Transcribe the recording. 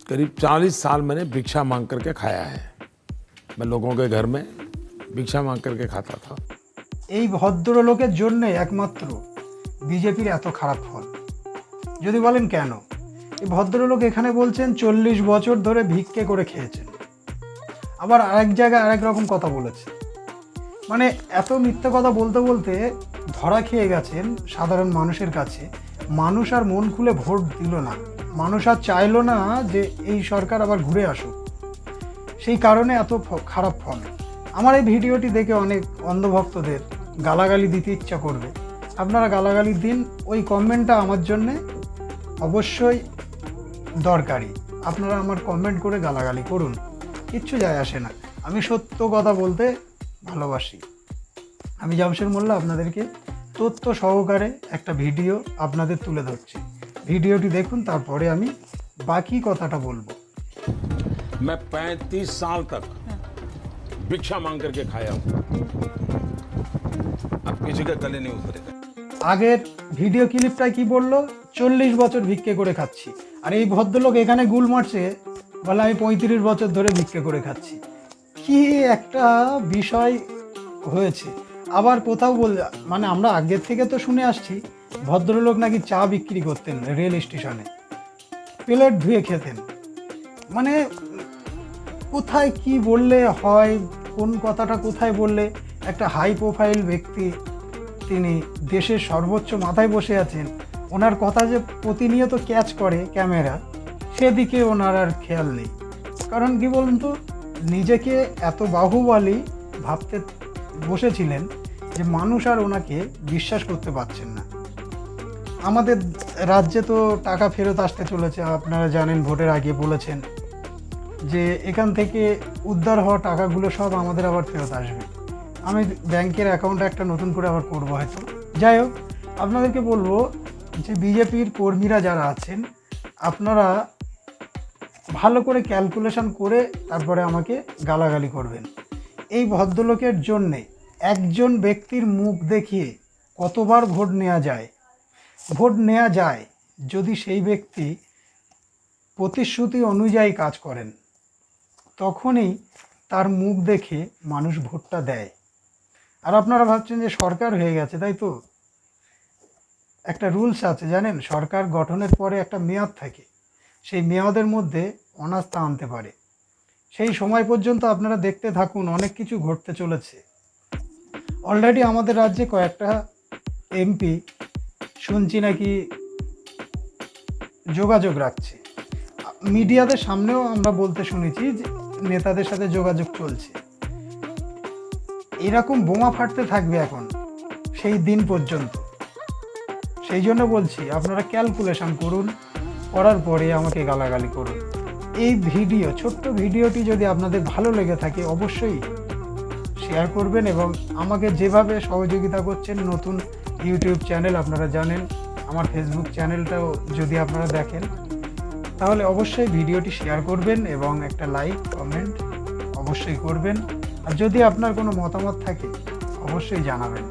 करीब 40 साल मैंने भिक्षा मांग करके खाया है। मैं लोगों के घर में भिक्षा मांग करके खाता था। এই ভদ্রলোকের জন্য একমাত্র বিজেপির এত খারাপ ফল। যদি বলেন কেন, এই ভদ্রলোক এখানে বলছেন 40 বছর ধরে ভিক্ষে করে খেয়েছেন, আবার আরেক জায়গায় আরেক রকম কথা বলেছে। মানে এত মিথ্যা কথা বলতে বলতে ধরা খেয়ে গেছেন সাধারণ মানুষের কাছে। মানুষ আর মন খুলে ভোট দিল না, মানুষ আর চাইলো না যে এই সরকার আবার ঘুরে আসুক। সেই কারণে এত খারাপ ফল। আমার এই ভিডিওটি দেখে অনেক অন্ধভক্তদের গালাগালি দিতে ইচ্ছা করবে, আপনারা গালাগালি দিন। ওই কমেন্টটা আমার জন্যে অবশ্যই দরকারি। আপনারা আমার কমেন্ট করে গালাগালি করুন, কিচ্ছু যায় আসে না। আমি সত্য কথা বলতে ভালোবাসি। আমি জামশেদ মোল্লা আপনাদেরকে তথ্য সহকারে একটা ভিডিও আপনাদের তুলে ধরছি। ভিডিওটি দেখুন, তারপরে আমি বাকি কথাটা বলবো। मैं 35 साल तक भिक्षा मांग करके खाया हूँ। अब किसी का गले नहीं उतरेगा। আগের ভিডিও ক্লিপটা কি বললো? 40 বছর ভিক্ষে করে খাচ্ছি। আর এই ভদ্রলোক এখানে গুল মারছে, বলে আমি 35 বছর ধরে ভিক্ষে করে খাচ্ছি। কি একটা বিষয় হয়েছে। আবার কোথাও মানে আমরা আগের থেকে তো শুনে আসছি ভদ্রলোক নাকি চা বিক্রি করতেন রেল স্টেশনে, প্লেট ধুয়ে খেতেন। মানে কোথায় কি বললে হয়, কোন কথাটা কোথায় বললে একটা হাই প্রোফাইল ব্যক্তি, তিনি দেশের সর্বোচ্চ মাথায় বসে আছেন, ওনার কথা যে প্রতিনিয়ত ক্যাচ করে ক্যামেরা, সেদিকে ওনার আর খেয়াল নেই। কারণ কি বলুন তো, নিজেকে এত বাহুবলী ভাবতে বসেছিলেন যে মানুষ আর ওনাকে বিশ্বাস করতে পারছেন না। আমাদের রাজ্যে তো টাকা ফেরত আসতে চলেছে, আপনারা জানেন, ভোটের আগে বলেছেন যে এখান থেকে উদ্ধার হওয়া টাকাগুলো সব আমাদের আবার ফেরত আসবে। আমি ব্যাংকের অ্যাকাউন্টে একটা নতুন করে আবার করবো হয়তো। যাই হোক, আপনাদেরকে বলবো যে বিজেপির কর্মীরা যারা আছেন, আপনারা ভালো করে ক্যালকুলেশন করে তারপরে আমাকে গালাগালি করবেন। এই ভদ্রলোকের জন্যে একজন ব্যক্তির মুখ দেখিয়ে কতবার ভোট নেওয়া যায়? ভোট নেওয়া যায় যদি সেই ব্যক্তি প্রতিশ্রুতি অনুযায়ী কাজ করেন, তখনই তার মুখ দেখে মানুষ ভোটটা দেয়। আর আপনারা ভাবছেন যে সরকার হয়ে গেছে, তাই তো? একটা রুলস আছে জানেন, সরকার গঠনের পরে একটা মেয়াদ থাকে, সেই মেয়াদের মধ্যে অনাস্থা আনতে পারে। সেই সময় পর্যন্ত আপনারা দেখতে থাকুন, অনেক কিছু ঘটতে চলেছে। অলরেডি আমাদের রাজ্যে কয়েকটা এমপি শুনছি নাকি যোগাযোগ রাখছে, মিডিয়াদের সামনেও আমরা বলতে শুনেছি যে নেতাদের সাথে যোগাযোগ চলছে। এরকম বোমা ফাটতে থাকবে এখন সেই দিন পর্যন্ত। সেই জন্য বলছি, আপনারা ক্যালকুলেশন করুন, করার পরে আমাকে গালাগালি করুন। এই ভিডিও, ছোট্ট ভিডিওটি যদি আপনাদের ভালো লেগে থাকে অবশ্যই শেয়ার করবেন, এবং আমাকে যেভাবে সহযোগিতা করছেন, নতুন ইউটিউব চ্যানেল আপনারা জানেন, আমার ফেসবুক চ্যানেলটাও যদি আপনারা দেখেন, তাহলে অবশ্যই ভিডিওটি শেয়ার করবেন এবং একটা লাইক কমেন্ট অবশ্যই করবেন। আর যদি আপনার কোনো মতামত থাকে অবশ্যই জানাবেন।